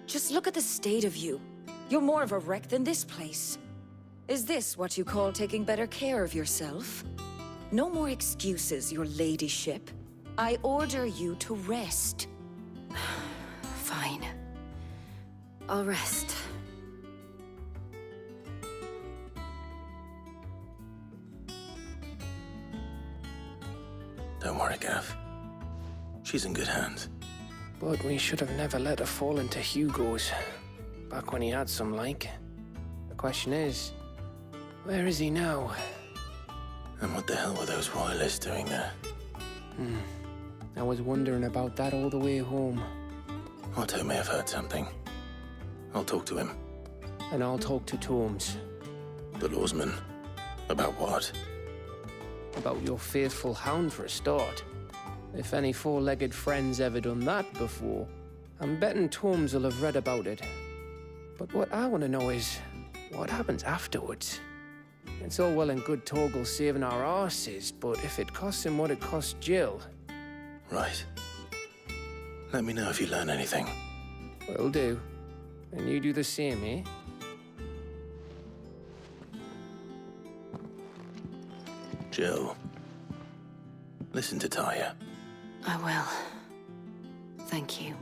Just look at the state of you. You're more of a wreck than this place. Is this what you call taking better care of yourself? No more excuses, your ladyship. I order you to rest. Fine. I'll rest. Don't worry, Gav. She's in good hands. But we should have never let her fall into Hugo's. Back when he had some like. The question is, where is he now? And what the hell were those royalists doing there? I was wondering about that all the way home. Otto may have heard something. I'll talk to him. And I'll talk to Tomes. The lawsman. About what? About your faithful hound for a start. If any four-legged friend's ever done that before, I'm betting Tomes will have read about it. But what I want to know is, what happens afterwards? It's all well and good Torgal saving our arses, but if it costs him what it cost Jill... Right. Let me know if you learn anything. Will do. And you do the same, eh? Jill. Listen to Taya. I will. Thank you.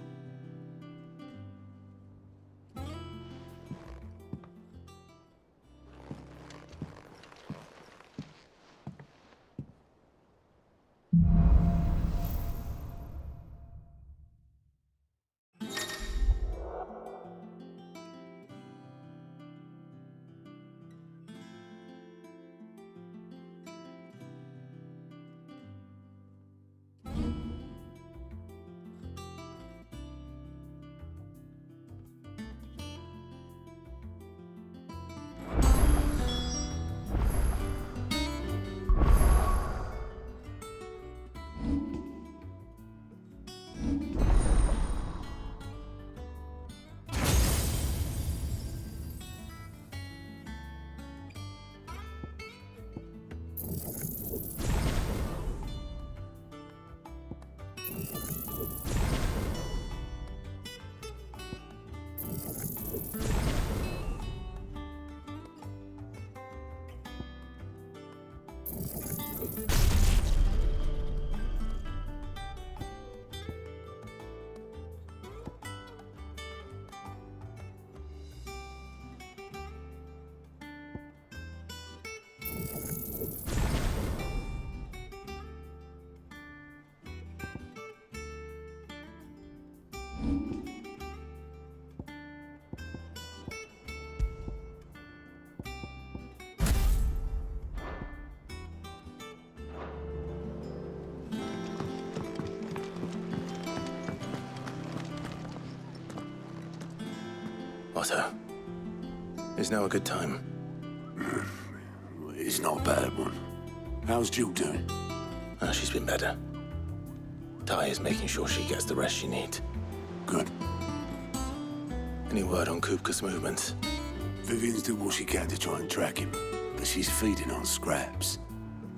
Otto. Is now a good time? It's not a bad one. How's Jill doing? Oh, she's been better. Taya's making sure she gets the rest she needs. Good. Any word on Kupka's movements? Vivian's doing what she can to try and track him, but she's feeding on scraps.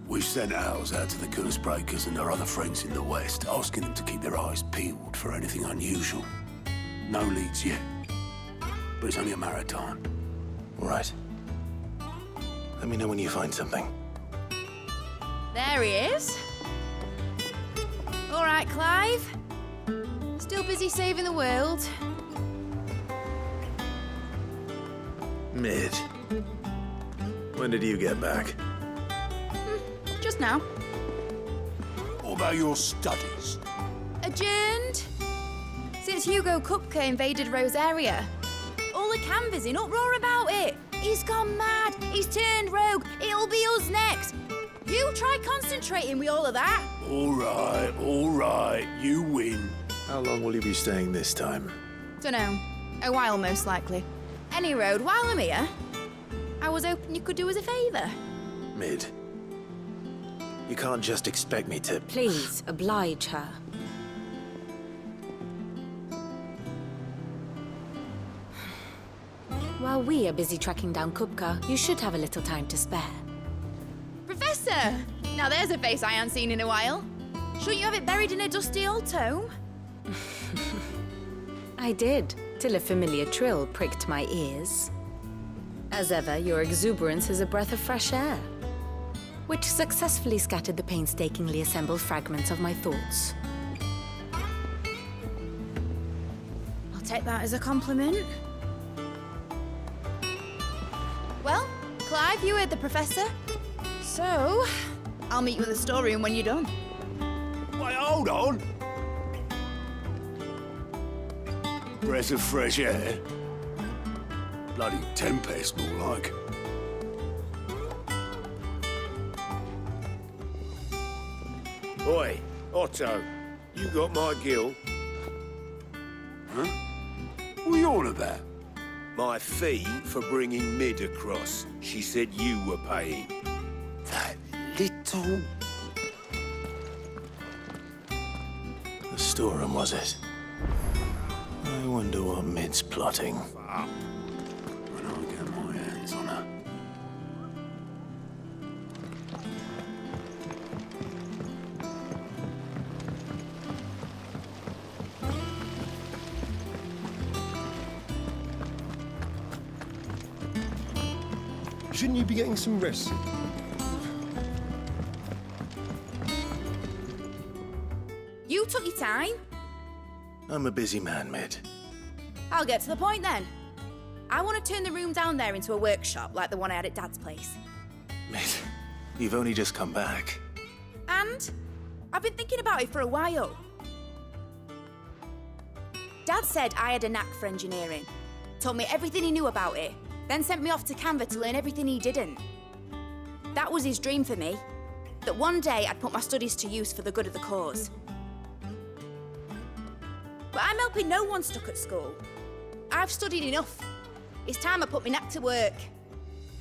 We've sent ours out to the curse breakers and their other friends in the west, asking them to keep their eyes peeled for anything unusual. No leads yet, but it's only a matter of time. All right. Let me know when you find something. There he is. All right, Clive. Still busy saving the world. Mid. When did you get back? Just now. What about your studies? Adjourned. Since Hugo Kupka invaded Rosaria. All the canvassers in uproar about it. He's gone mad. He's turned rogue. It'll be us next. You try concentrating with all of that. All right. You win. How long will you be staying this time? Dunno. A while, most likely. Any road, while I'm here, I was hoping you could do us a favour. Mid. You can't just expect me to... Please, oblige her. While we are busy tracking down Kupka, you should have a little time to spare. Professor! Now there's a face I haven't seen in a while. Shouldn't you have it buried in a dusty old tome? I did. till a familiar trill pricked my ears. As ever, your exuberance is a breath of fresh air, which successfully scattered the painstakingly assembled fragments of my thoughts. I'll take that as a compliment. Well, Clive, you heard the professor. So, I'll meet you in the storeroom when you're done. Wait, hold on! Breath of fresh air? Bloody tempest, more like. Oi, Otto, you got my gill? Huh? What are you on about? My fee for bringing Mid across. She said you were paying. That little... The storeroom, was it? I wonder what Mid's plotting. When I get my hands on her. Shouldn't you be getting some rest? You took your time. I'm a busy man, Mid. I'll get to the point then. I want to turn the room down there into a workshop like the one I had at Dad's place. Mid, you've only just come back. And I've been thinking about it for a while. Dad said I had a knack for engineering, told me everything he knew about it, then sent me off to Canva to learn everything he didn't. That was his dream for me, that one day I'd put my studies to use for the good of the cause. But I'm helping no one stuck at school. I've studied enough. It's time I put my knack to work.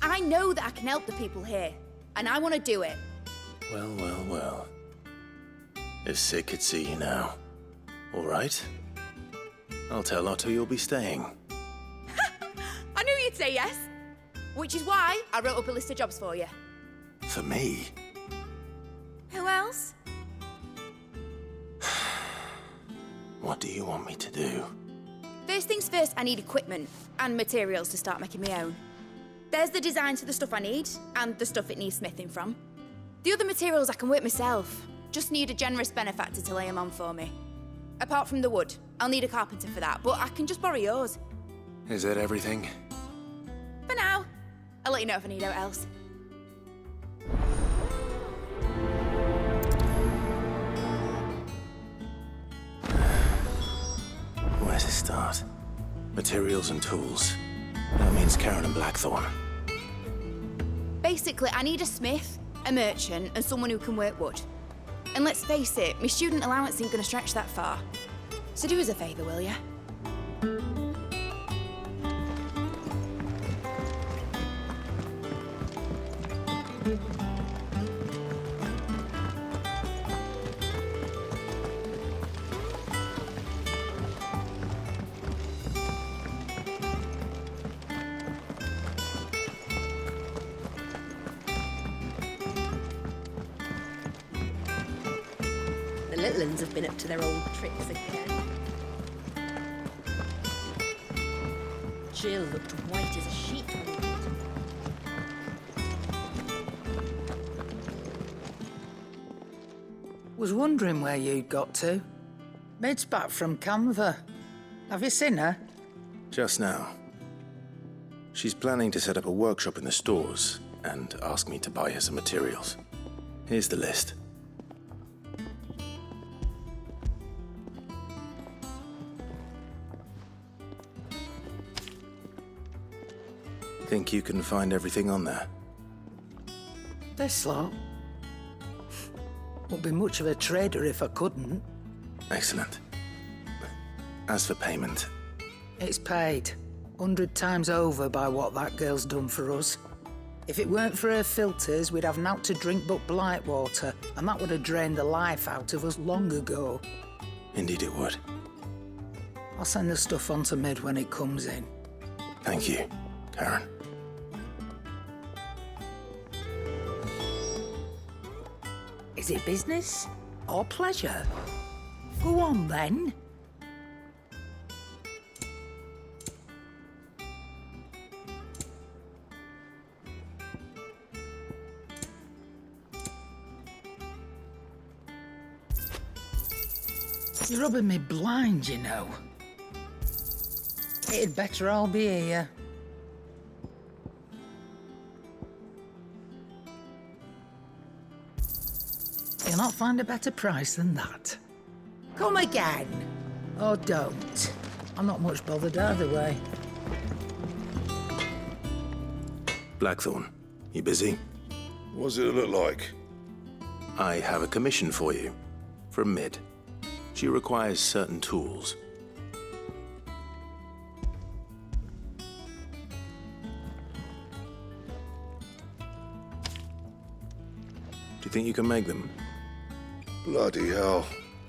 I know that I can help the people here, and I want to do it. Well, well, well. If Sid could see you now. All right. I'll tell Otto you'll be staying. I knew you'd say yes. Which is why I wrote up a list of jobs for you. For me? Who else? What do you want me to do? First things first, I need equipment and materials to start making my own. There's the designs for the stuff I need and the stuff it needs smithing from. The other materials I can work myself. Just need a generous benefactor to lay them on for me. Apart from the wood, I'll need a carpenter for that, but I can just borrow yours. Is that everything? For now. I'll let you know if I need out else. Where to start? Materials and tools. That means Karen and Blackthorn. Basically, I need a smith, a merchant, and someone who can work wood. And let's face it, my student allowance ain't gonna stretch that far. So do us a favour, will ya? The little uns have been up to their old tricks again. Jill looked white as a sheet. Was wondering where you'd got to. Mid's back from Canva. Have you seen her? Just now. She's planning to set up a workshop in the stores and ask me to buy her some materials. Here's the list. Think you can find everything on there? This lot. Wouldn't be much of a trader if I couldn't. Excellent. As for payment, It's paid 100 times over by what that girl's done for us. If it weren't for her filters, we'd have naught to drink but blight water, and that would have drained the life out of us long ago. indeed it would. I'll send the stuff on to Mid when it comes in. Thank you, Karen. Is it business or pleasure? Go on, then. You're rubbing me blind, you know. It'd better all be here. You'll not find a better price than that. Come again. Or don't. I'm not much bothered either way. Blackthorn, you busy? What's it look like? I have a commission for you. From Mid. She requires certain tools. Do you think you can make them? Bloody hell.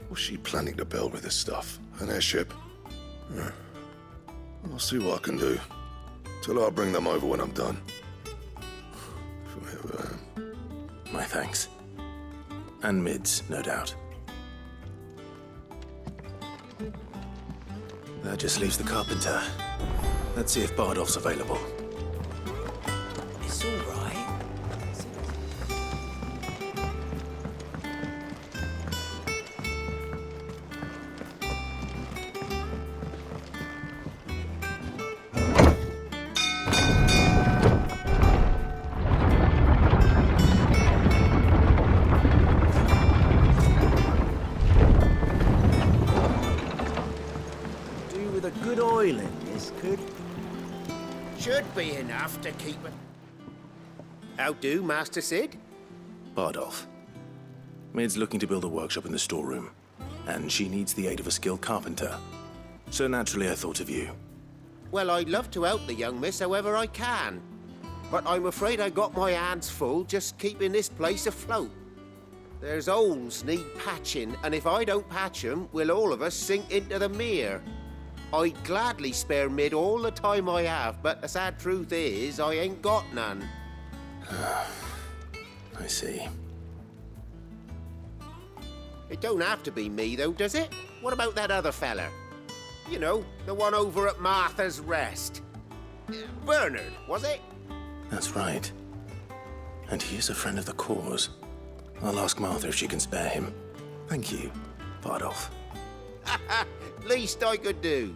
What's she planning to build with this stuff? An airship? Yeah. I'll see what I can do. Tell her I'll bring them over when I'm done. My thanks. And Mid's, no doubt. That just leaves the carpenter. Let's see if Bardolph's available. It's all right. Good oil in this could... Should be enough to keep it. How do, Master Sid? Bardolph. Mid's looking to build a workshop in the storeroom, and she needs the aid of a skilled carpenter. So naturally I thought of you. Well, I'd love to help the young miss however I can. But I'm afraid I got my hands full just keeping this place afloat. There's holes need patching, and if I don't patch them, we'll all of us sink into the mere. I'd gladly spare Mid all the time I have, but the sad truth is, I ain't got none. I see. It don't have to be me, though, does it? What about that other fella? You know, the one over at Martha's Rest. Bernard, was it? That's right. And he is a friend of the cause. I'll ask Martha if she can spare him. Thank you, Bardolph. Least I could do.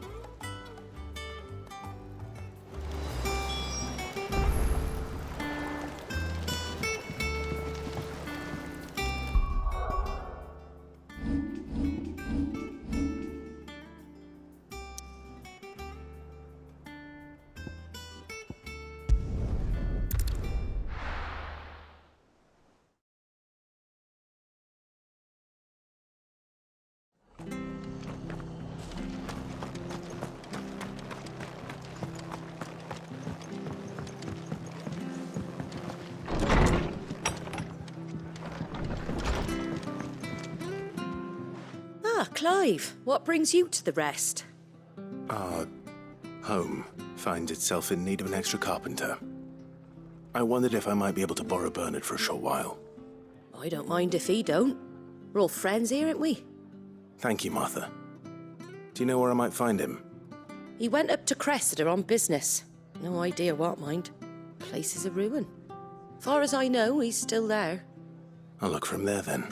Clive, what brings you to the Rest? Our home finds itself in need of an extra carpenter. I wondered if I might be able to borrow Bernard for a short while. I don't mind if he don't. We're all friends here, aren't we? Thank you, Martha. Do you know where I might find him? He went up to Cressida on business. No idea what, mind. Place is a ruin. Far as I know, he's still there. I'll look for him there then.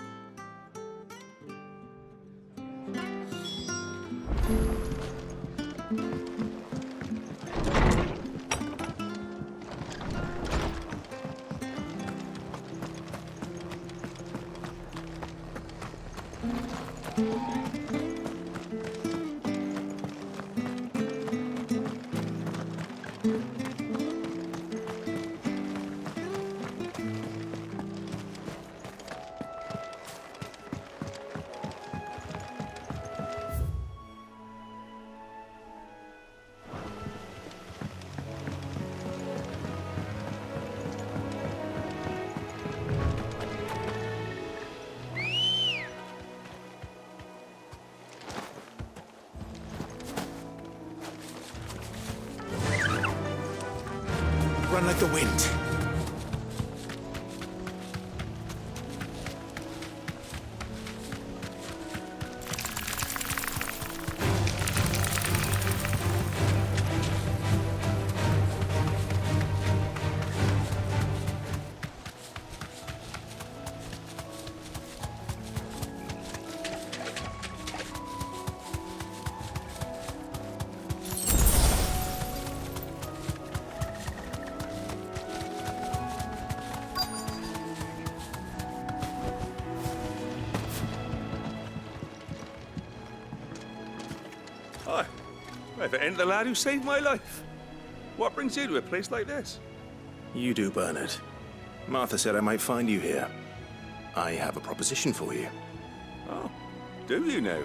Run like the wind. Hi. If it ain't the lad who saved my life. What brings you to a place like this? You do, Bernard. Martha said I might find you here. I have a proposition for you. Oh, do you now?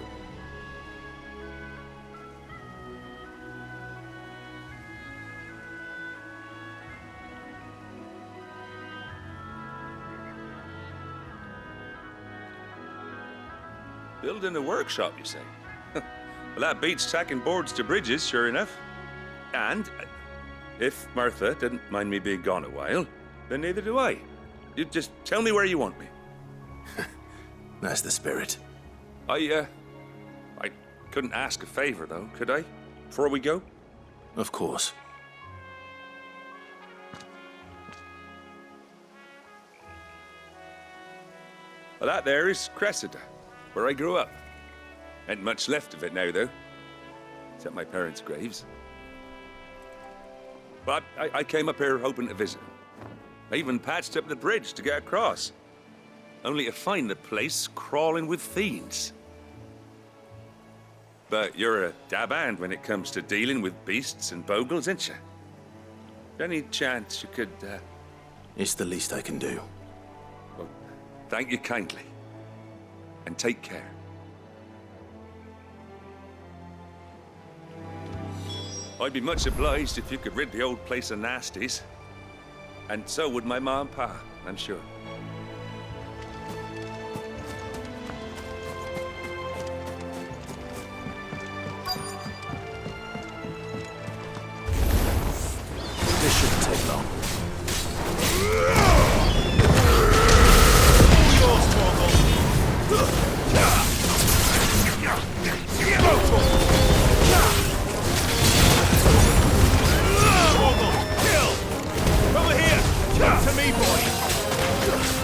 Building a workshop, you say? Well, that beats tacking boards to bridges, sure enough. And if Martha didn't mind me being gone a while, then neither do I. You just tell me where you want me. That's the spirit. I couldn't ask a favor, though, could I? Before we go? Of course. Well, that there is Cressida, where I grew up. Ain't much left of it now, though. Except my parents' graves. But I came up here hoping to visit them. I even patched up the bridge to get across. Only to find the place crawling with fiends. But you're a dab hand when it comes to dealing with beasts and bogles, ain't you? Any chance you could, It's the least I can do. Well, thank you kindly. And take care. I'd be much obliged if you could rid the old place of nasties. And so would my ma and pa, I'm sure. This shouldn't take long. Over here! Come to me, boy!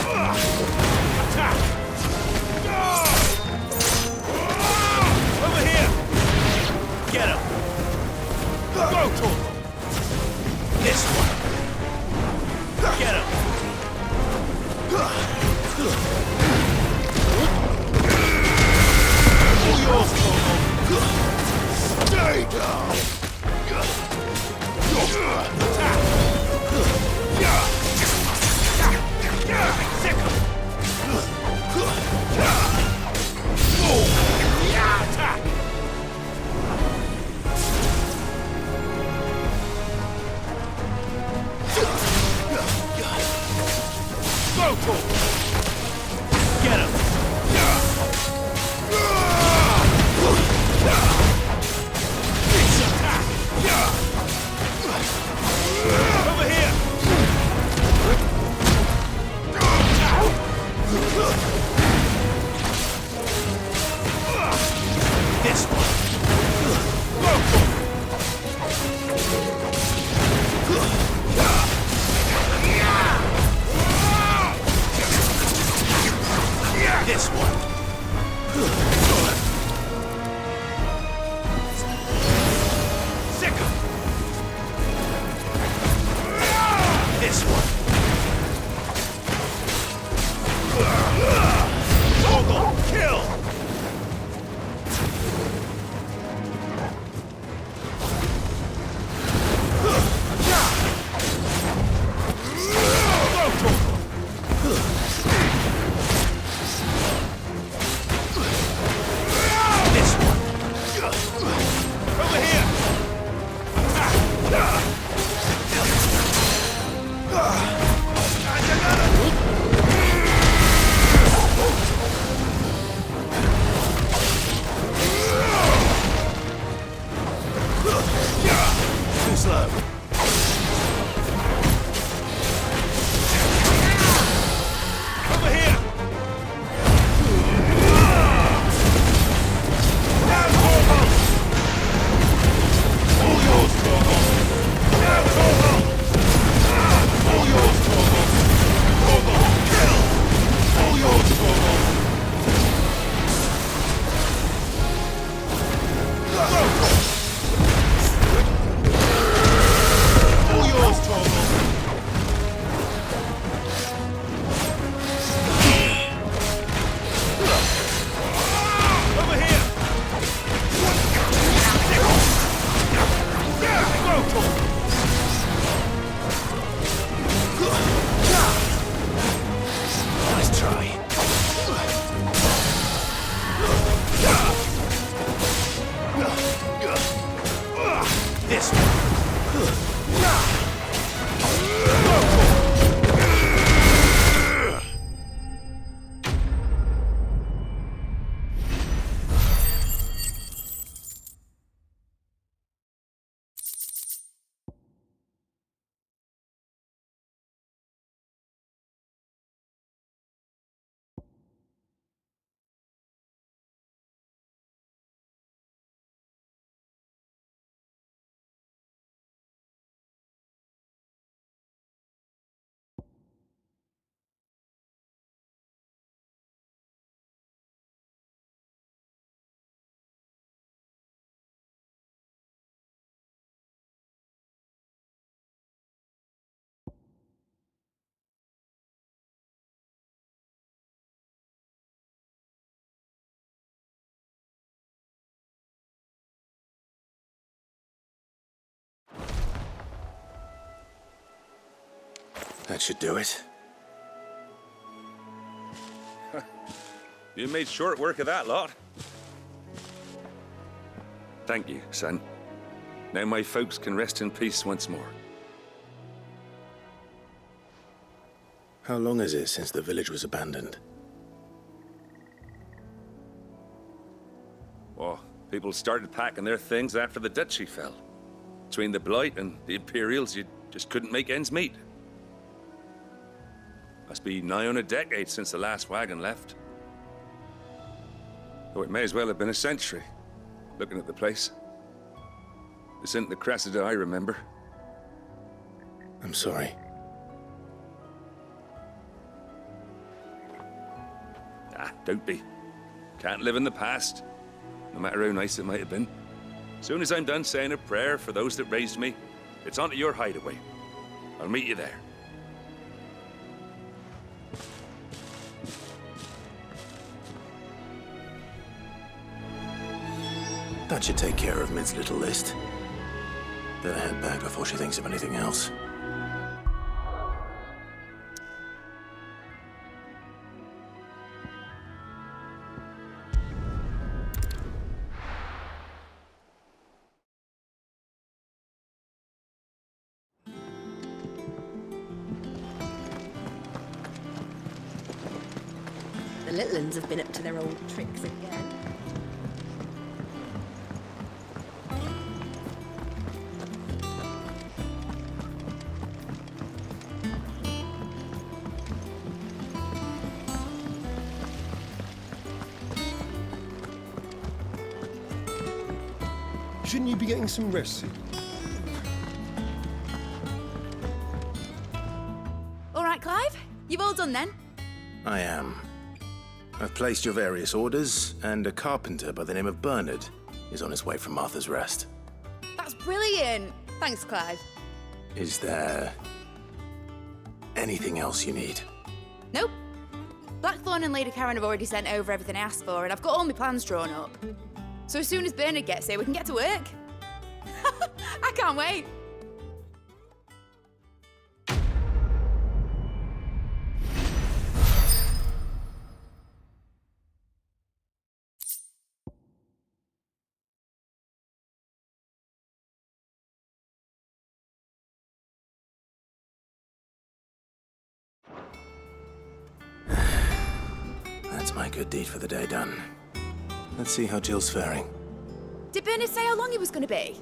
this one. That should do it. You made short work of that lot. Thank you, son. Now my folks can rest in peace once more. How long is it since the village was abandoned? Oh, people started packing their things after the duchy fell. Between the Blight and the Imperials, you just couldn't make ends meet. Must be nigh on a decade since the last wagon left. Though it may as well have been a century, looking at the place. This isn't the Cressida I remember. I'm sorry. Ah, don't be. Can't live in the past, no matter how nice it might have been. Soon as I'm done saying a prayer for those that raised me, it's on to your hideaway. I'll meet you there. That should take care of Mid's little list. Better head back before she thinks of anything else. The little uns have been up to their old tricks again. Shouldn't you be getting some rest soon? All right, Clive. You've all done then? I am. I've placed your various orders, and a carpenter by the name of Bernard is on his way from Martha's Rest. That's brilliant. Thanks, Clive. Is there anything else you need? Nope. Blackthorn and Lady Karen have already sent over everything I asked for, and I've got all my plans drawn up. So as soon as Bernard gets here, we can get to work. I can't wait. That's my good deed for the day done. Let's see how Jill's faring. Did Bernard say how long he was going to be?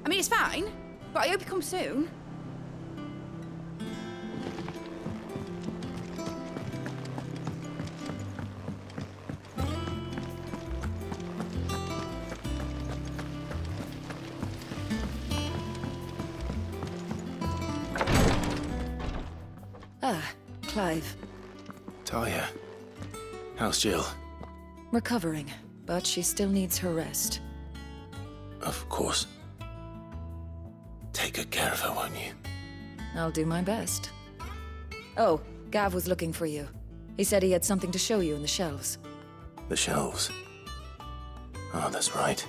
I mean, it's fine, but I hope he comes soon. Ah, Clive. Talia, how's Jill? Recovering, but she still needs her rest. Of course. Take good care of her, won't you? I'll do my best. Oh, Gav was looking for you. He said he had something to show you in the shelves. The shelves. Oh, that's right.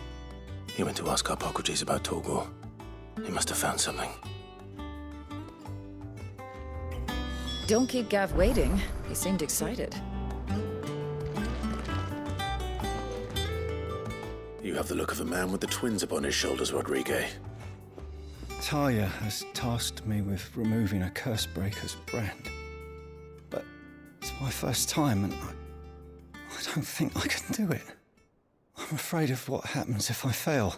He went to ask Harpocrates about Torgal. He must have found something. Don't keep Gav waiting. He seemed excited. You have the look of a man with the twins upon his shoulders, Rodrigue. Talia has tasked me with removing a Cursebreaker's brand. But it's my first time and I don't think I can do it. I'm afraid of what happens if I fail.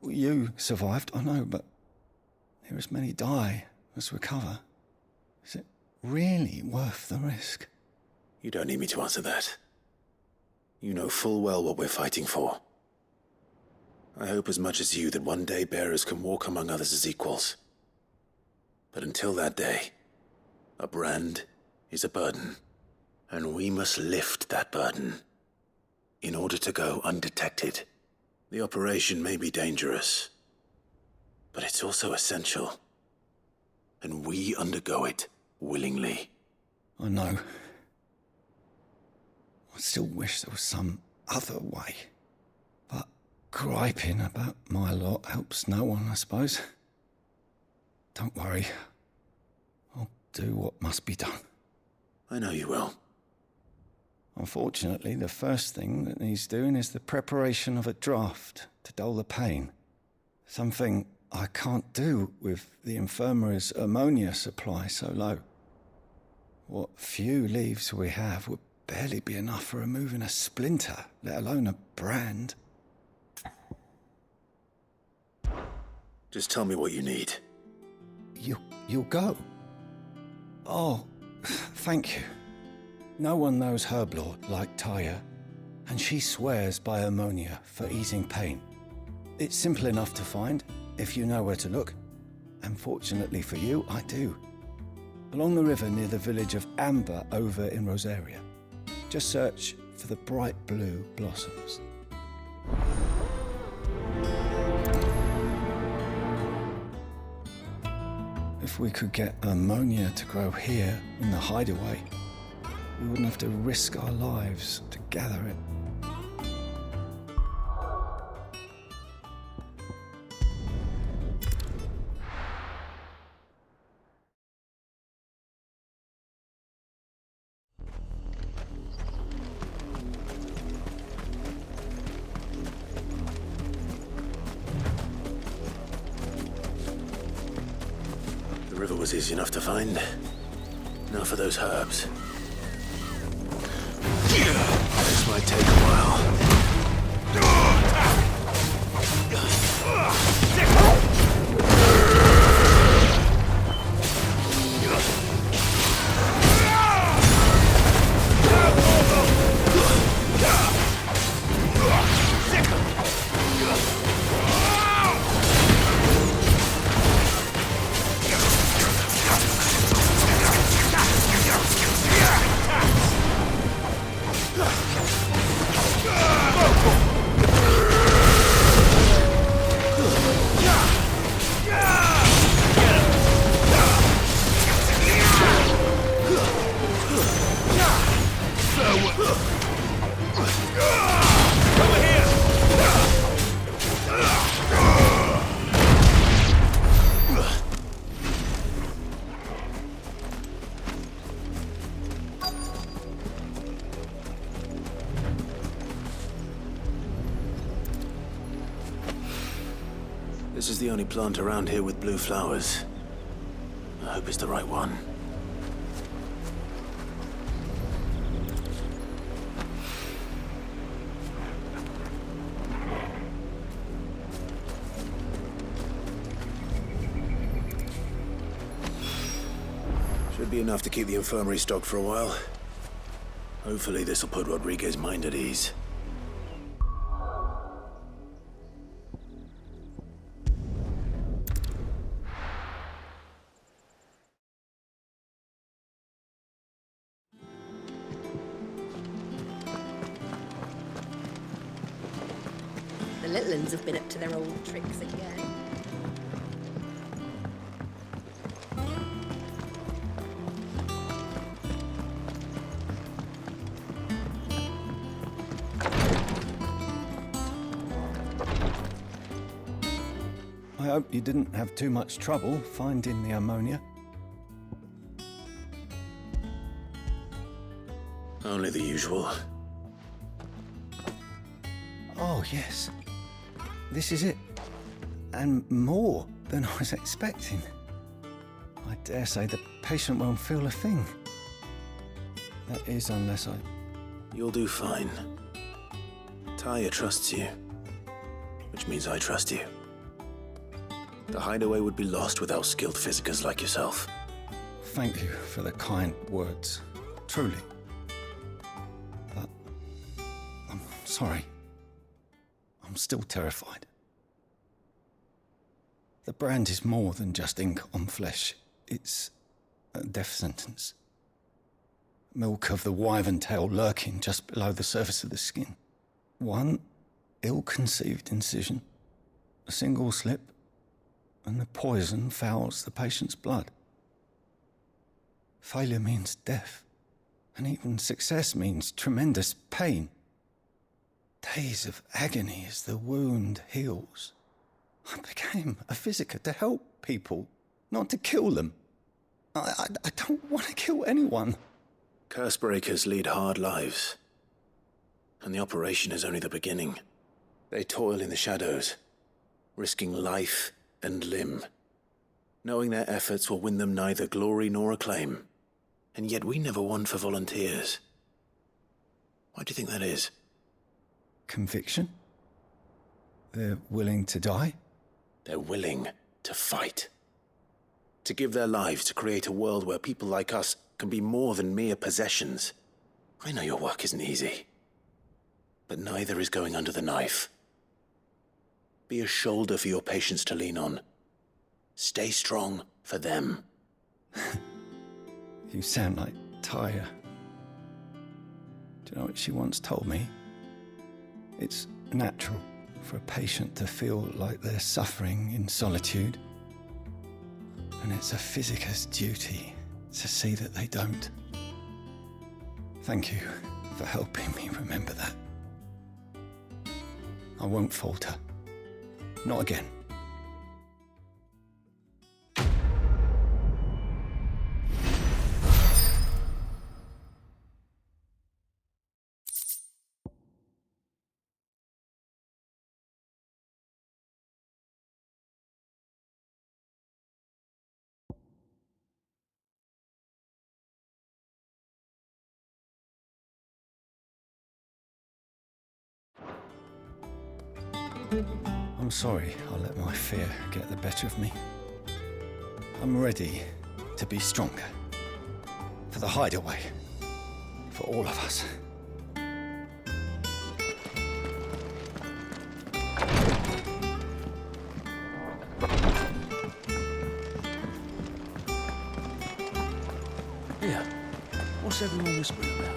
You survived, I know, but there as many die as recover. Is it really worth the risk? You don't need me to answer that. You know full well what we're fighting for. I hope as much as you that one day bearers can walk among others as equals. But until that day, a brand is a burden, and we must lift that burden in order to go undetected. The operation may be dangerous, but it's also essential, and we undergo it willingly. I know. I still wish there was some other way. But griping about my lot helps no one, I suppose. Don't worry. I'll do what must be done. I know you will. Unfortunately, the first thing that needs doing is the preparation of a draft to dull the pain. Something I can't do with the infirmary's ammonia supply so low. What few leaves we have would barely be enough for removing a splinter, let alone a brand. Just tell me what you need. You'll go? Oh, thank you. No one knows herb lore like Talia, and she swears by ammonia for easing pain. It's simple enough to find, if you know where to look. And fortunately for you, I do. Along the river near the village of Amber over in Rosaria. Just search for the bright blue blossoms. If we could get ammonia to grow here in the Hideaway, we wouldn't have to risk our lives to gather it. The river was easy enough to find. Now for those herbs. This might take a while. This is the only plant around here with blue flowers. I hope it's the right one. Should be enough to keep the infirmary stocked for a while. Hopefully this will put Rodriguez's mind at ease. The little uns have been up to their old tricks again. I hope you didn't have too much trouble finding the ammonia. Only the usual. Oh, yes. This is it. And more. than I was expecting. I dare say the patient won't feel a thing. That is, unless I... You'll do fine. Taya trusts you, which means I trust you. The Hideaway would be lost without skilled physicers like yourself. Thank you for the kind words. Truly. But I'm sorry. I'm still terrified. The brand is more than just ink on flesh. It's a death sentence. Milk of the wyvern tail lurking just below the surface of the skin. One ill-conceived incision, a single slip, and the poison fouls the patient's blood. Failure means death, and even success means tremendous pain. Days of agony as the wound heals. I became a physiker to help people, not to kill them. I don't want to kill anyone. Cursebreakers lead hard lives, and the operation is only the beginning. They toil in the shadows, risking life and limb, knowing their efforts will win them neither glory nor acclaim. And yet we never won for volunteers. Why do you think that is? Conviction? They're willing to die? They're willing to fight. To give their lives to create a world where people like us can be more than mere possessions. I know your work isn't easy, but neither is going under the knife. Be a shoulder for your patients to lean on. Stay strong for them. You sound like Taya. Do you know what she once told me? It's natural for a patient to feel like they're suffering in solitude. And it's a physiker's duty to see that they don't. Thank you for helping me remember that. I won't falter. Not again. I'm sorry I let my fear get the better of me. I'm ready to be stronger. For the Hideaway. For all of us. Yeah. What's everyone whispering about?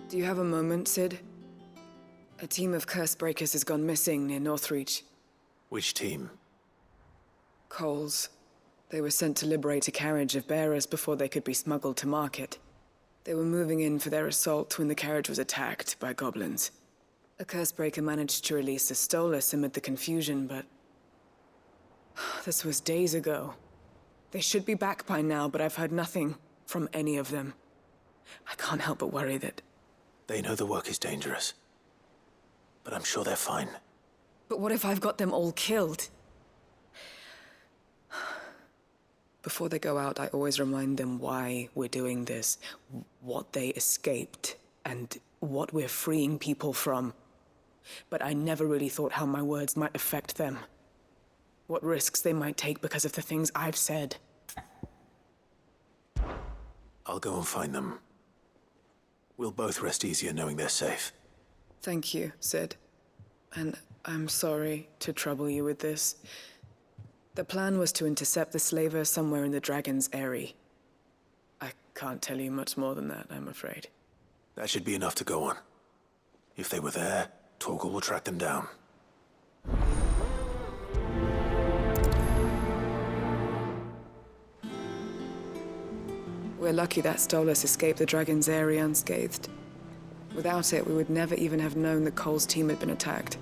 Do you have a moment, Sid? A team of Cursebreakers has gone missing near Northreach. Which team? Coles. They were sent to liberate a carriage of bearers before they could be smuggled to market. They were moving in for their assault when the carriage was attacked by goblins. A Cursebreaker managed to release a Stolas amid the confusion, but... this was days ago. They should be back by now, but I've heard nothing from any of them. I can't help but worry that... They know the work is dangerous, but I'm sure they're fine. But what if I've got them all killed? Before they go out, I always remind them why we're doing this, what they escaped, and what we're freeing people from. But I never really thought how my words might affect them. What risks they might take because of the things I've said. I'll go and find them. We'll both rest easier knowing they're safe. Thank you, Sid. And I'm sorry to trouble you with this. The plan was to intercept the slaver somewhere in the Dragon's Eyrie. I can't tell you much more than that, I'm afraid. That should be enough to go on. If they were there, Torgal will track them down. We're lucky that Stolas escaped the Dragon's Eyrie unscathed. Without it, we would never even have known that Cole's team had been attacked.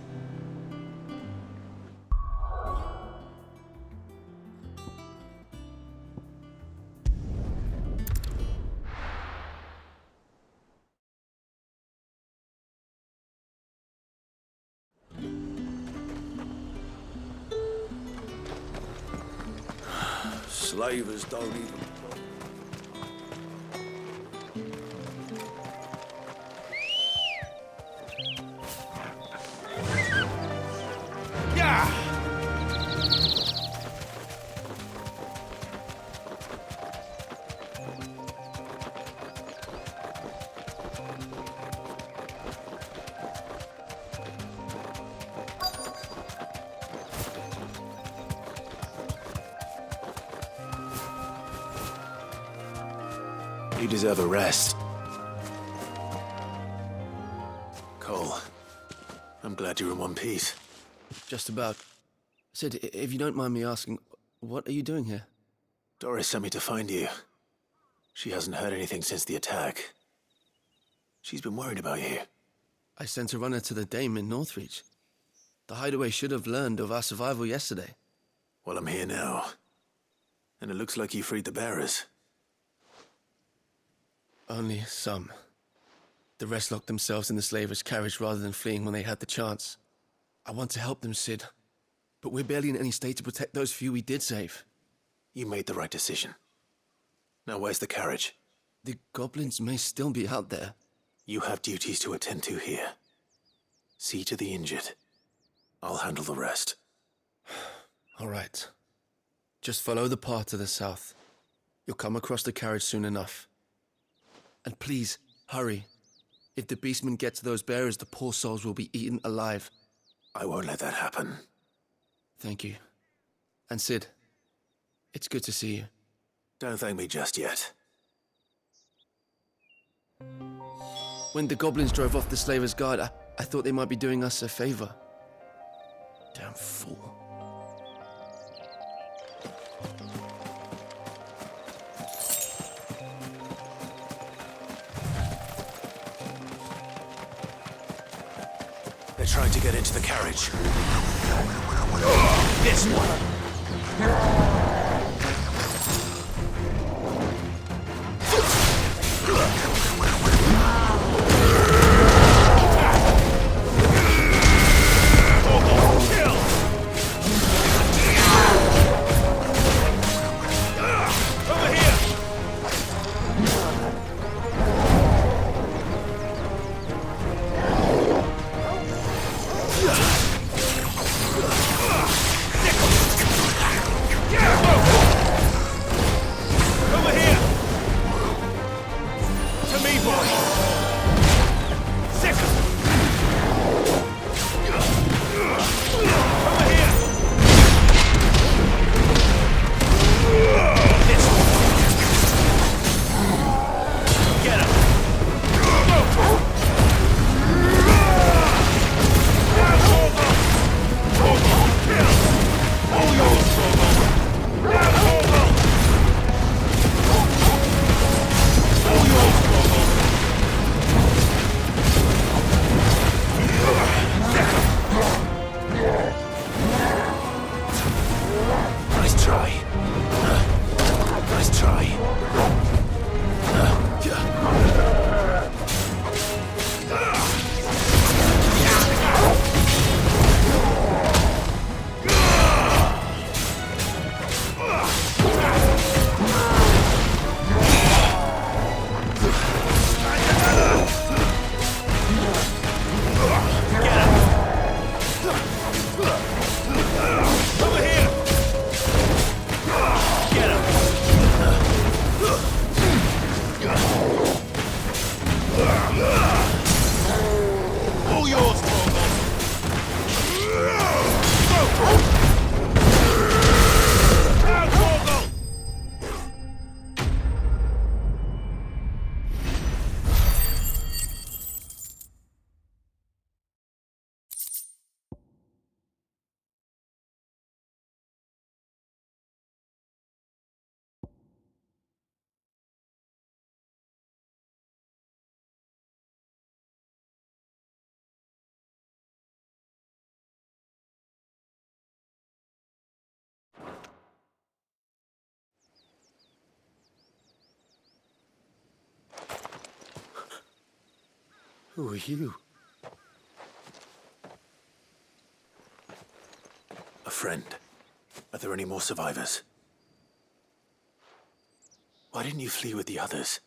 Slavers don't even... Yeah! You deserve a rest. Cole, I'm glad you're in one piece. Just about. Sid, if you don't mind me asking, what are you doing here? Doris sent me to find you. She hasn't heard anything since the attack. She's been worried about you. I sent a runner to the Dame in Northreach. The Hideaway should have learned of our survival yesterday. Well, I'm here now. And it looks like you freed the bearers. Only some. The rest locked themselves in the slavers' carriage rather than fleeing when they had the chance. I want to help them, Sid. But we're barely in any state to protect those few we did save. You made the right decision. Now where's the carriage? The goblins may still be out there. You have duties to attend to here. See to the injured. I'll handle the rest. All right. Just follow the path to the south. You'll come across the carriage soon enough. And please, hurry. If the beastmen get to those bearers, the poor souls will be eaten alive. I won't let that happen. Thank you. And Sid, it's good to see you. Don't thank me just yet. When the goblins drove off the slavers' guard, I thought they might be doing us a favor. Damn fool. They're trying to get into the carriage. This one! Who are you? A friend. Are there any more survivors? Why didn't you flee with the others?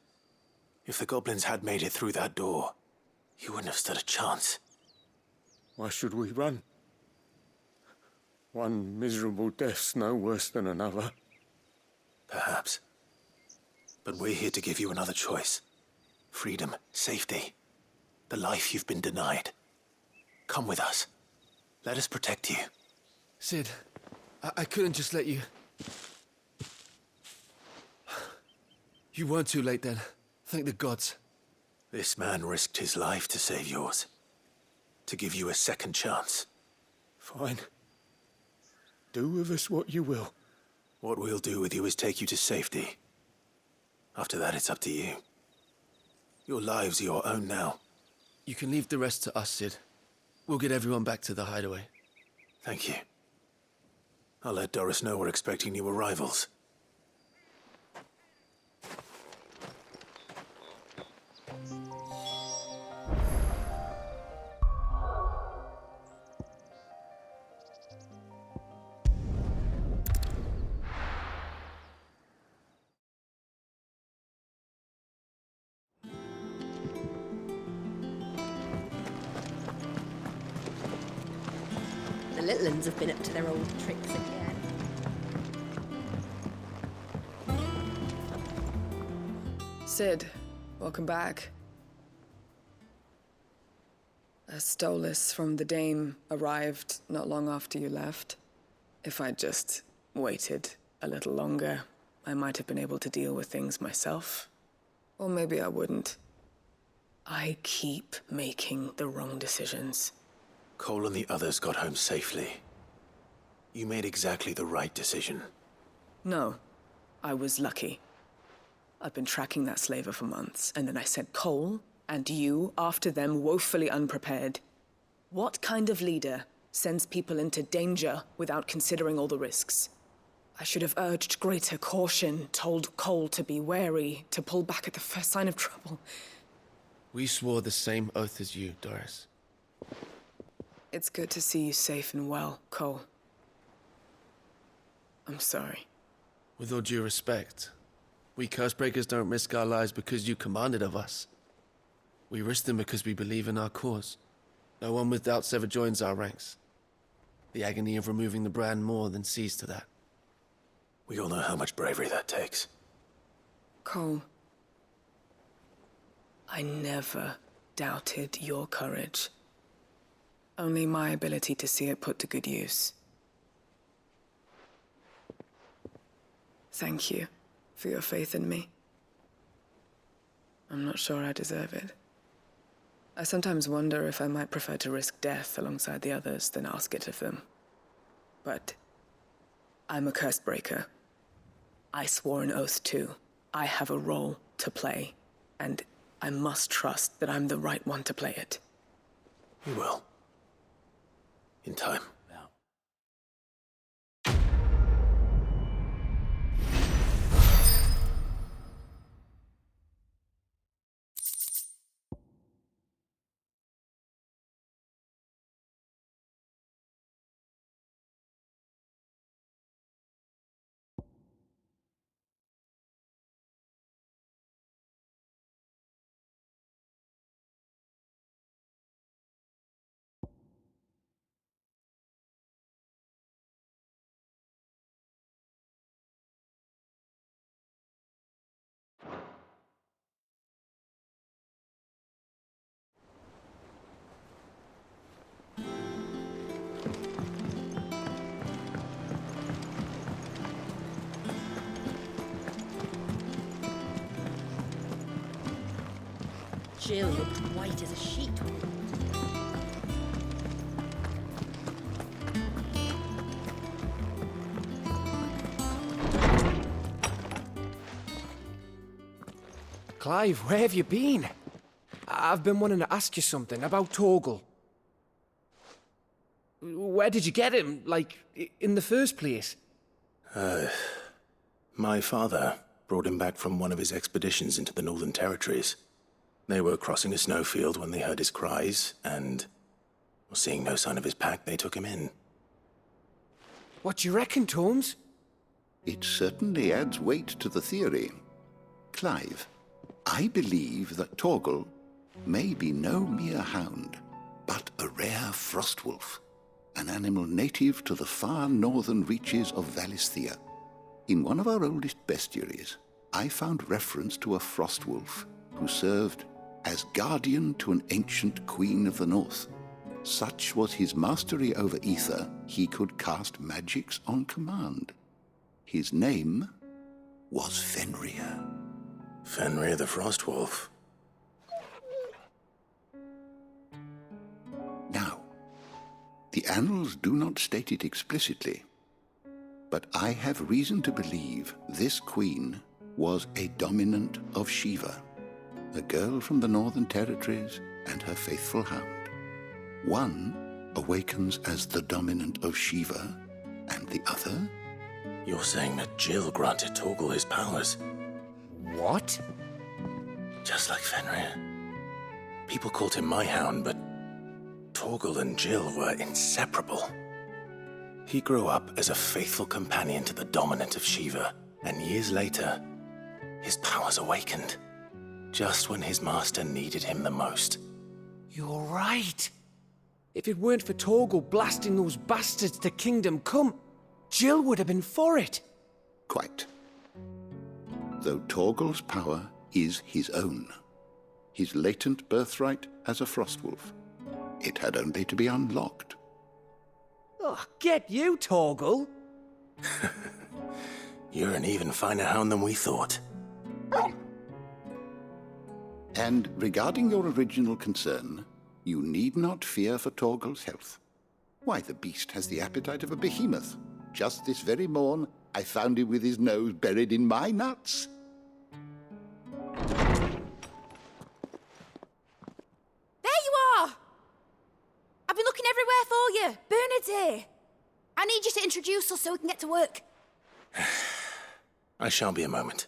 If the goblins had made it through that door, you wouldn't have stood a chance. Why should we run? One miserable death's no worse than another. Perhaps. But we're here to give you another choice. Freedom, safety, the life you've been denied. Come with us. Let us protect you. Sid, I couldn't just let you... You weren't too late then. Thank the gods. This man risked his life to save yours. To give you a second chance. Fine. Do with us what you will. What we'll do with you is take you to safety. After that, it's up to you. Your lives are your own now. You can leave the rest to us, Sid. We'll get everyone back to the Hideaway. Thank you. I'll let Doris know we're expecting new arrivals. The little uns have been up to their old tricks again. Sid, welcome back. A Stolas from the Dame arrived not long after you left. If I'd just waited a little longer, I might have been able to deal with things myself. Or maybe I wouldn't. I keep making the wrong decisions. Cole and the others got home safely. You made exactly the right decision. No, I was lucky. I've been tracking that slaver for months, and then I sent Cole and you after them woefully unprepared. What kind of leader sends people into danger without considering all the risks? I should have urged greater caution, told Cole to be wary, to pull back at the first sign of trouble. We swore the same oath as you, Doris. It's good to see you safe and well, Cole. I'm sorry. With all due respect, we Cursebreakers don't risk our lives because you commanded of us. We risk them because we believe in our cause. No one with doubts ever joins our ranks. The agony of removing the brand more than sees to that. We all know how much bravery that takes. Cole, I never doubted your courage. Only my ability to see it put to good use. Thank you for your faith in me. I'm not sure I deserve it. I sometimes wonder if I might prefer to risk death alongside the others than ask it of them. But I'm a Cursebreaker. I swore an oath too. I have a role to play, and I must trust that I'm the right one to play it. You will. In time. Jill looked white as a sheet. Clive, where have you been? I've been wanting to ask you something about Torgal. Where did you get him, like, in the first place? My father brought him back from one of his expeditions into the Northern Territories. They were crossing a snowfield when they heard his cries, and, seeing no sign of his pack, they took him in. What do you reckon, Tomes? It certainly adds weight to the theory. Clive, I believe that Torgal may be no mere hound, but a rare frostwolf, an animal native to the far northern reaches of Valisthea. In one of our oldest bestiaries, I found reference to a frostwolf who served as guardian to an ancient queen of the north. Such was his mastery over ether, he could cast magics on command. His name was Fenrir. Fenrir the Frostwolf. Now, the annals do not state it explicitly, but I have reason to believe this queen was a dominant of Shiva, a girl from the Northern Territories and her faithful hound. One awakens as the dominant of Shiva, and the other? You're saying that Jill granted Torgal his powers? What? Just like Fenrir. People called him my hound, but Torgal and Jill were inseparable. He grew up as a faithful companion to the dominant of Shiva, and years later, his powers awakened, just when his master needed him the most. You're right. If it weren't for Torgal blasting those bastards to Kingdom Come, Jill would have been for it. Quite. Though Torgal's power is his own, his latent birthright as a Frostwolf, it had only to be unlocked. Oh, get you, Torgal! You're an even finer hound than we thought. And regarding your original concern, you need not fear for Torgal's health. Why, the beast has the appetite of a behemoth. Just this very morn, I found him with his nose buried in my nuts. There you are! I've been looking everywhere for you. Bernard's here. I need you to introduce us so we can get to work. I shan't be a moment.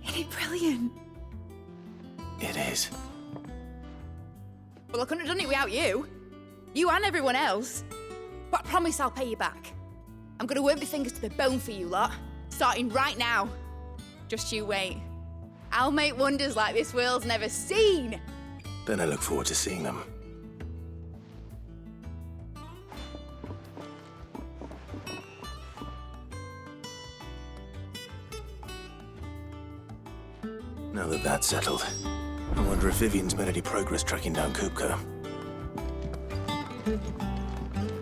Isn't it brilliant? It is. Well, I couldn't have done it without you. You and everyone else. But I promise I'll pay you back. I'm gonna work my fingers to the bone for you lot, starting right now. Just you wait. I'll make wonders like this world's never seen. Then I look forward to seeing them. Now that that's settled, I wonder if Vivian's made any progress tracking down Kupka.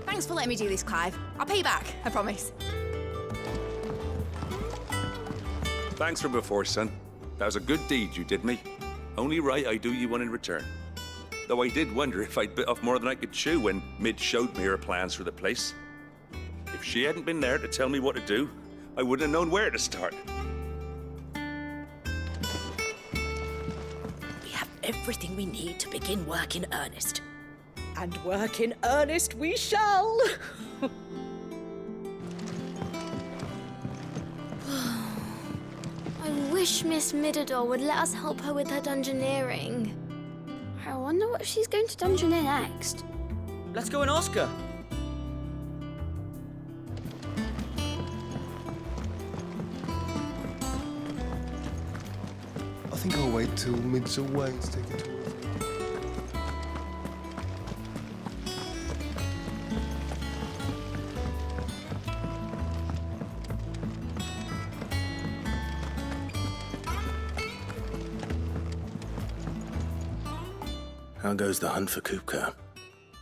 Thanks for letting me do this, Clive. I'll pay you back, I promise. Thanks for before, son. That was a good deed you did me. Only right I do you one in return. Though I did wonder if I'd bit off more than I could chew when Mid showed me her plans for the place. If she hadn't been there to tell me what to do, I wouldn't have known where to start. Everything we need to begin work in earnest. And work in earnest we shall! I wish Miss Midador would let us help her with her dungeoneering. I wonder what she's going to dungeoneer next. Let's go and ask her. I think I'll wait till Mid's away to take it to her. How goes the hunt for Kupka?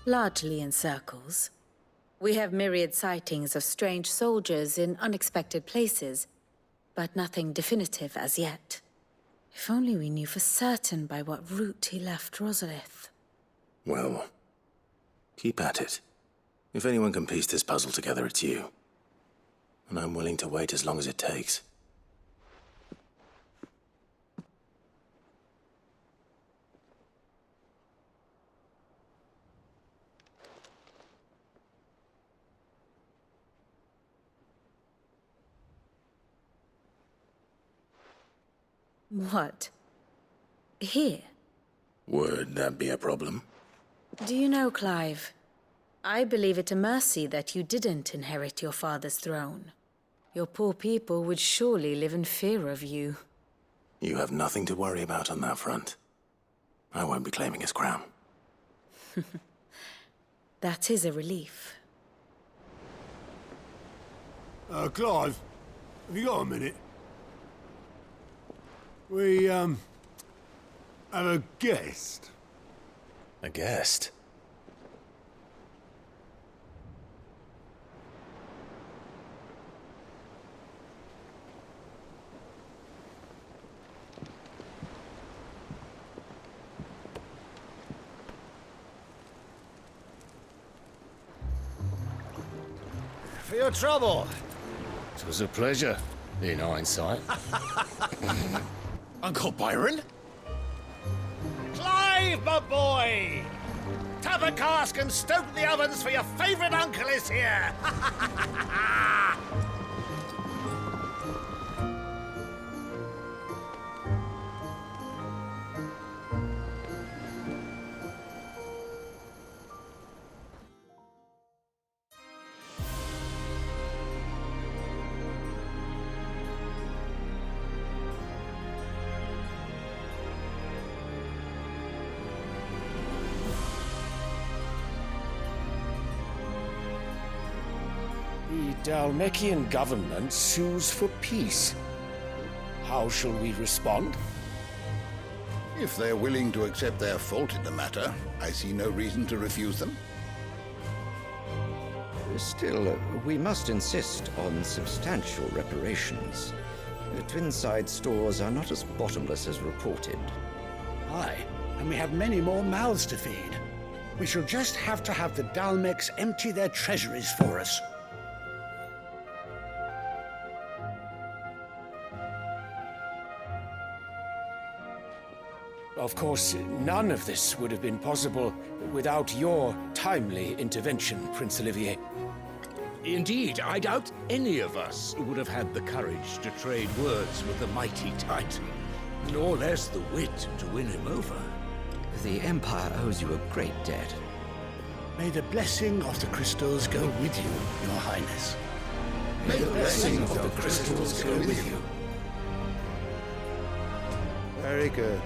Largely in circles. We have myriad sightings of strange soldiers in unexpected places, but nothing definitive as yet. If only we knew for certain by what route he left Rosalith. Well, keep at it. If anyone can piece this puzzle together, it's you. And I'm willing to wait as long as it takes. What? Here? Would that be a problem? Do you know, Clive? I believe it a mercy that you didn't inherit your father's throne. Your poor people would surely live in fear of you. You have nothing to worry about on that front. I won't be claiming his crown. That is a relief. Clive, have you got a minute? We, have a guest. A guest? For your trouble. It was a pleasure, in hindsight. Uncle Byron? Clive, my boy! Tap a cask and stoke the ovens, for your favourite uncle is here! The Dalmekian government sues for peace. How shall we respond? If they're willing to accept their fault in the matter, I see no reason to refuse them. Still, we must insist on substantial reparations. The Twinside stores are not as bottomless as reported. Aye, and we have many more mouths to feed. We shall just have to have the Dalmecs empty their treasuries for us. Of course, none of this would have been possible without your timely intervention, Prince Olivier. Indeed, I doubt any of us would have had the courage to trade words with the mighty Titan, nor less the wit to win him over. The Empire owes you a great debt. May the blessing of the crystals go with you, Your Highness. May the blessing of the crystals go with you. Very good.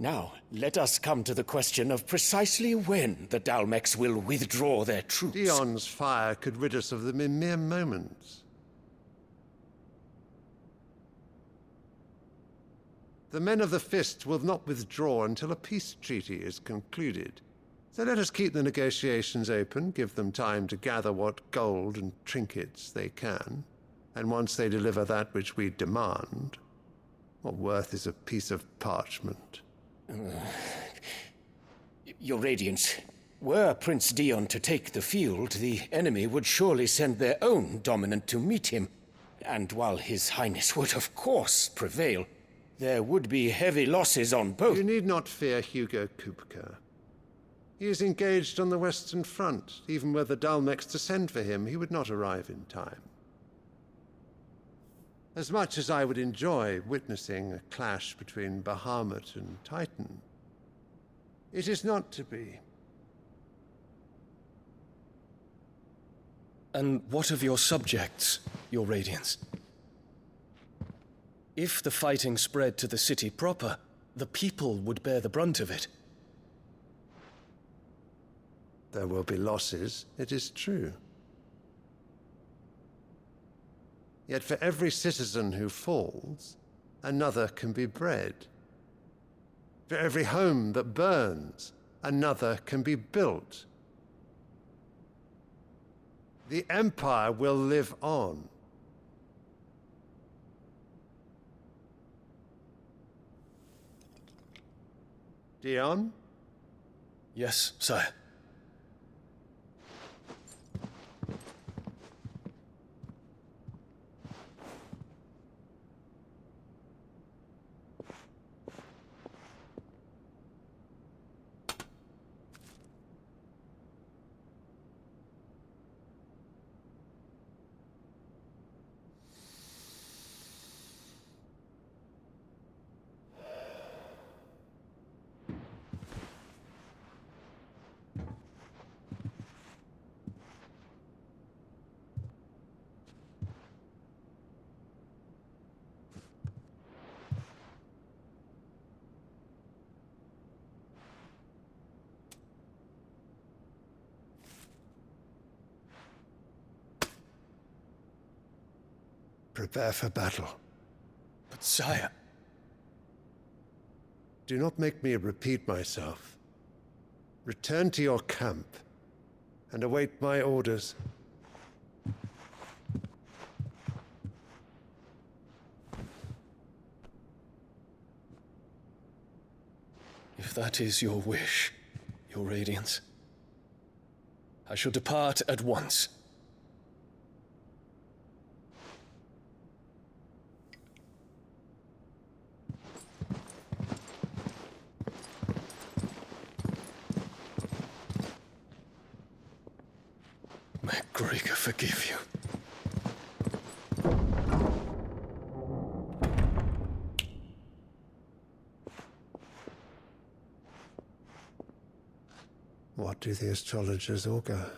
Now, let us come to the question of precisely when the Dalmecs will withdraw their troops. Dion's fire could rid us of them in mere moments. The men of the Fist will not withdraw until a peace treaty is concluded. So let us keep the negotiations open, give them time to gather what gold and trinkets they can, and once they deliver that which we demand, what worth is a piece of parchment? Your Radiance, were Prince Dion to take the field, the enemy would surely send their own dominant to meet him. And while His Highness would of course prevail, there would be heavy losses on both. You need not fear Hugo Kupka. He is engaged on the Western Front. Even were the Dalmecs to send for him, he would not arrive in time. As much as I would enjoy witnessing a clash between Bahamut and Titan, it is not to be. And what of your subjects, Your Radiance? If the fighting spread to the city proper, the people would bear the brunt of it. There will be losses, it is true. Yet for every citizen who falls, another can be bred. For every home that burns, another can be built. The Empire will live on. Dion? Yes, sire. Prepare for battle. But sire... Do not make me repeat myself. Return to your camp and await my orders. If that is your wish, Your Radiance, I shall depart at once. May Gregor forgive you. What do the astrologers augur?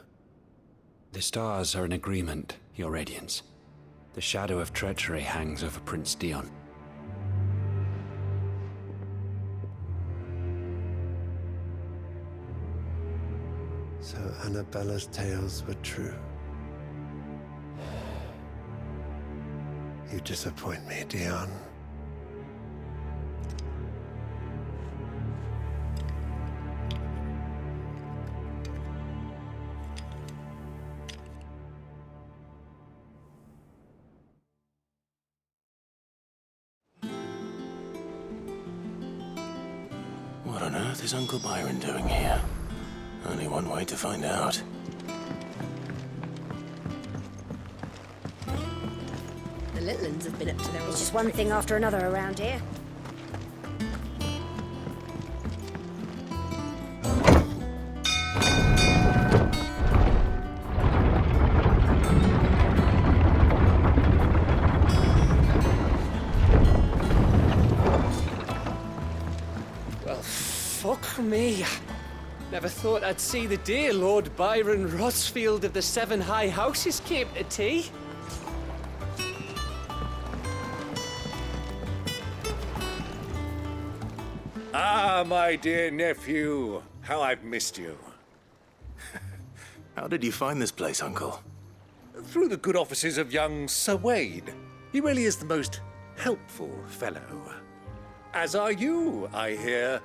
The stars are in agreement, Your Radiance. The shadow of treachery hangs over Prince Dion. So Annabella's tales were true. You disappoint me, Dion. What on earth is Uncle Byron doing here? Only one way to find out. The little ones have been up to their... It's just one thing after another around here. Well, fuck me. Never thought I'd see the dear Lord Byron Rosfield of the Seven High Houses came to tea. Ah, my dear nephew. How I've missed you. How did you find this place, Uncle? Through the good offices of young Sir Wade. He really is the most helpful fellow. As are you, I hear.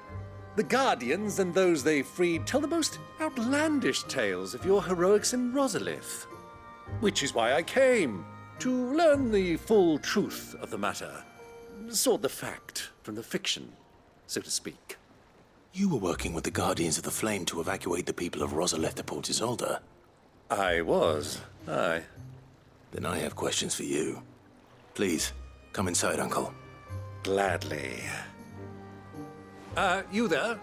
The Guardians and those they freed tell the most outlandish tales of your heroics in Rosalith. Which is why I came, to learn the full truth of the matter. Sort the fact from the fiction, so to speak. You were working with the Guardians of the Flame to evacuate the people of Rosalith to Port Isolde. I was, aye. Then I have questions for you. Please, come inside, Uncle. Gladly. You there?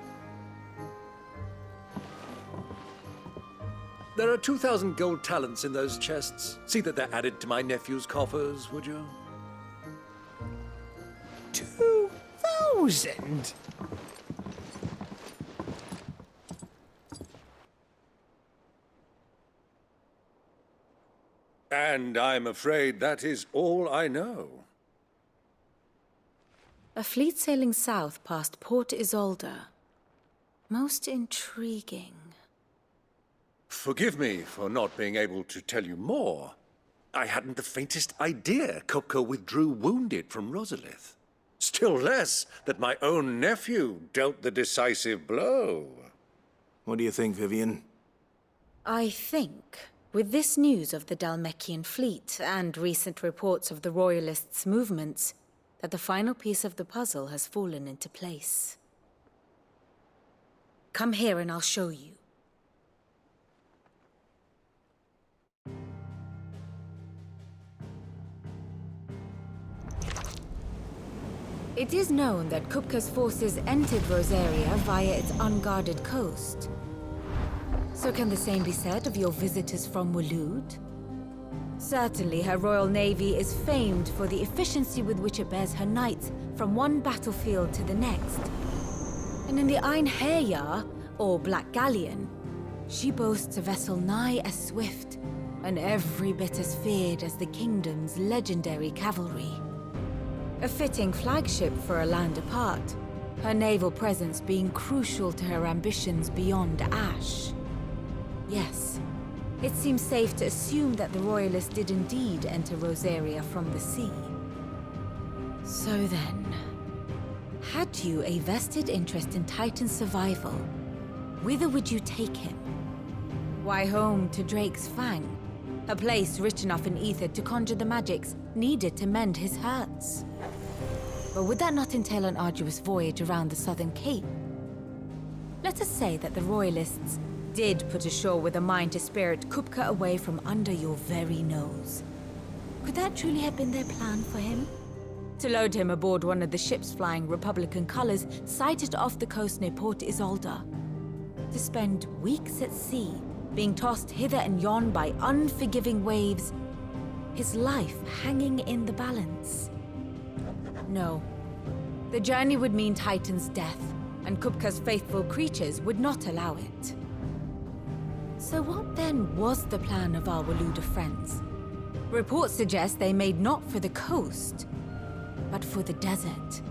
There are 2,000 gold talents in those chests. See that they're added to my nephew's coffers, would you? 2,000? And I'm afraid that is all I know. A fleet sailing south past Port Isolde. Most intriguing. Forgive me for not being able to tell you more. I hadn't the faintest idea Kopko withdrew wounded from Rosalith. Still less that my own nephew dealt the decisive blow. What do you think, Vivian? I think, with this news of the Dhalmekian fleet and recent reports of the Royalists' movements, that the final piece of the puzzle has fallen into place. Come here and I'll show you. It is known that Kupka's forces entered Rosaria via its unguarded coast. So can the same be said of your visitors from Waloed? Certainly, her Royal Navy is famed for the efficiency with which it bears her knights from one battlefield to the next. And in the Einherjar, or Black Galleon, she boasts a vessel nigh as swift and every bit as feared as the kingdom's legendary cavalry. A fitting flagship for a land apart, her naval presence being crucial to her ambitions beyond Ash. Yes, it seems safe to assume that the Royalists did indeed enter Rosaria from the sea. So then, had you a vested interest in Titan's survival, whither would you take him? Why, home to Drake's Fang, a place rich enough in ether to conjure the magics needed to mend his hurts. But would that not entail an arduous voyage around the southern cape? Let us say that the Royalists did put ashore with a mind to spirit Kupka away from under your very nose. Could that truly have been their plan for him? To load him aboard one of the ships flying Republican colors sighted off the coast near Port Isolde? To spend weeks at sea, being tossed hither and yon by unforgiving waves, his life hanging in the balance? No. The journey would mean Titan's death, and Kupka's faithful creatures would not allow it. So what then was the plan of our Waluda friends? Reports suggest they made not for the coast, but for the desert.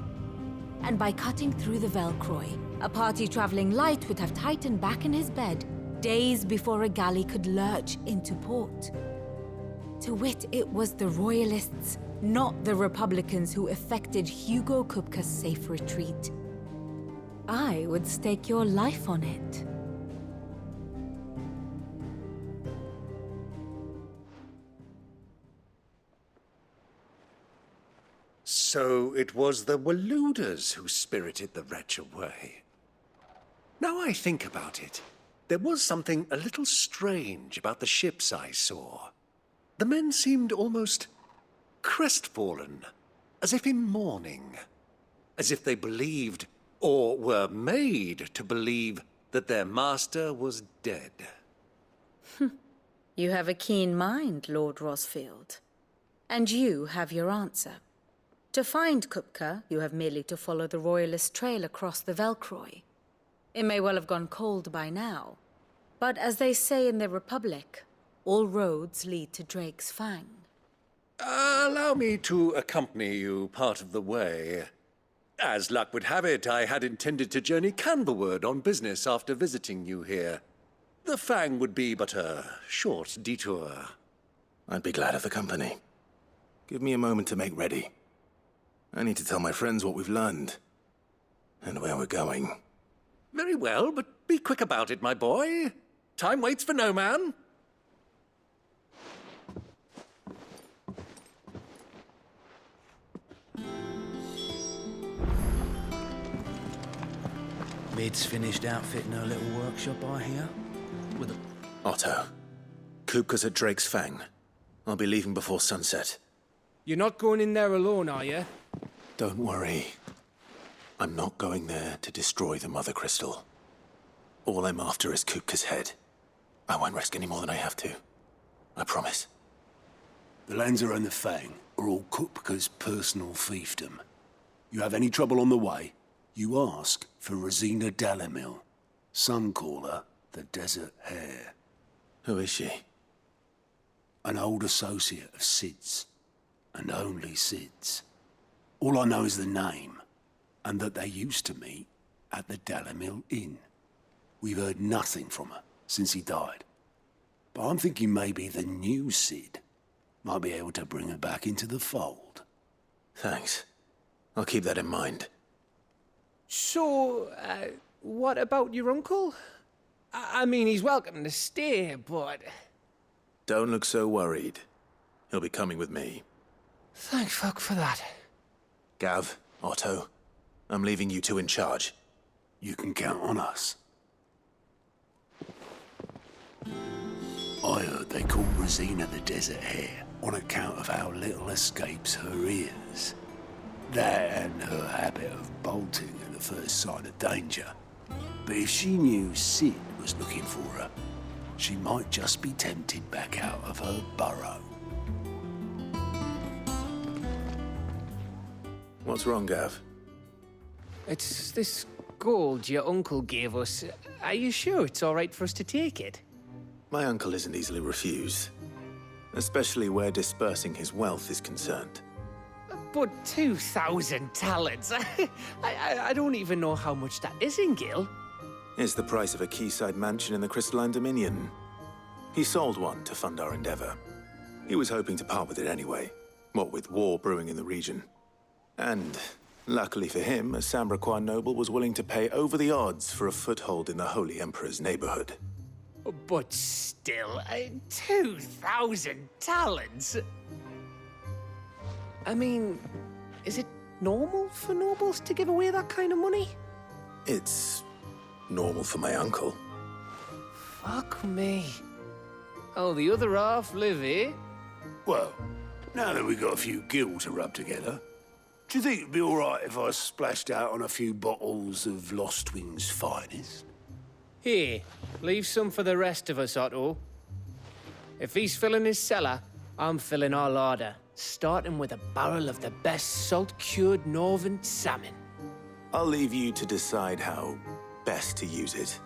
And by cutting through the Velcroy, a party traveling light would have Titan back in his bed days before a galley could lurch into port. To wit, it was the Royalists, not the Republicans, who effected Hugo Kupka's safe retreat. I would stake your life on it. So it was the Waludas who spirited the wretch away. Now I think about it, there was something a little strange about the ships I saw. The men seemed almost crestfallen, as if in mourning, as if they believed, or were made to believe, that their master was dead. You have a keen mind, Lord Rosfield. And you have your answer. To find Kupka, you have merely to follow the Royalist trail across the Velcroy. It may well have gone cold by now, but as they say in the Republic, all roads lead to Drake's Fang. Allow me to accompany you part of the way. As luck would have it, I had intended to journey Canberward on business after visiting you here. The Fang would be but a short detour. I'd be glad of the company. Give me a moment to make ready. I need to tell my friends what we've learned, and where we're going. Very well, but be quick about it, my boy. Time waits for no man. Mid's finished outfitting her little workshop, I hear. With a... Otto, Kupka's at Drake's Fang. I'll be leaving before sunset. You're not going in there alone, are you? Don't worry. I'm not going there to destroy the Mother Crystal. All I'm after is Kupka's head. I won't risk any more than I have to. I promise. The Lanza and the Fang are all Kupka's personal fiefdom. You have any trouble on the way, you ask for Rosina Dalamil. Some call her the Desert Hare. Who is she? An old associate of Sid's, and only Sid's. All I know is the name, and that they used to meet at the Dalamil Inn. We've heard nothing from her since he died. But I'm thinking maybe the new Sid might be able to bring her back into the fold. Thanks. I'll keep that in mind. So, what about your uncle? I mean, he's welcome to stay, but... Don't look so worried. He'll be coming with me. Thank fuck for that. Gav, Otto, I'm leaving you two in charge. You can count on us. I heard they call Rosina the Desert Hare on account of how little escapes her ears. That and her habit of bolting at the first sign of danger. But if she knew Sid was looking for her, she might just be tempted back out of her burrow. What's wrong, Gav? It's this gold your uncle gave us. Are you sure it's all right for us to take it? My uncle isn't easily refused, especially where dispersing his wealth is concerned. But 2,000 talents? I don't even know how much that is in Gil. It's the price of a quayside mansion in the Crystalline Dominion. He sold one to fund our endeavor. He was hoping to part with it anyway, what with war brewing in the region. And, luckily for him, a Sambraquan noble was willing to pay over the odds for a foothold in the Holy Emperor's neighborhood. But still, 2,000 talents? I mean, is it normal for nobles to give away that kind of money? It's normal for my uncle. Fuck me. Oh, the other half live here? Well, now that we've got a few gil to rub together, do you think it'd be all right if I splashed out on a few bottles of Lost Wing's finest? Here, leave some for the rest of us, Otto. If he's filling his cellar, I'm filling our larder, starting with a barrel of the best salt-cured northern salmon. I'll leave you to decide how best to use it.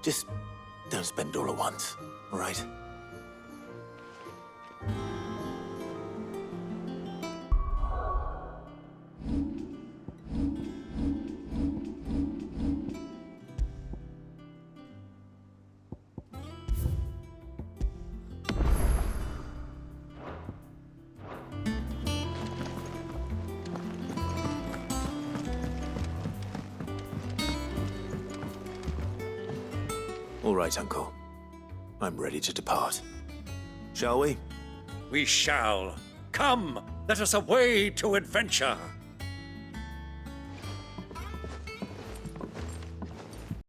Just don't spend it all at once, all right? All right, Uncle. I'm ready to depart. Shall we? We shall. Come, let us away to adventure.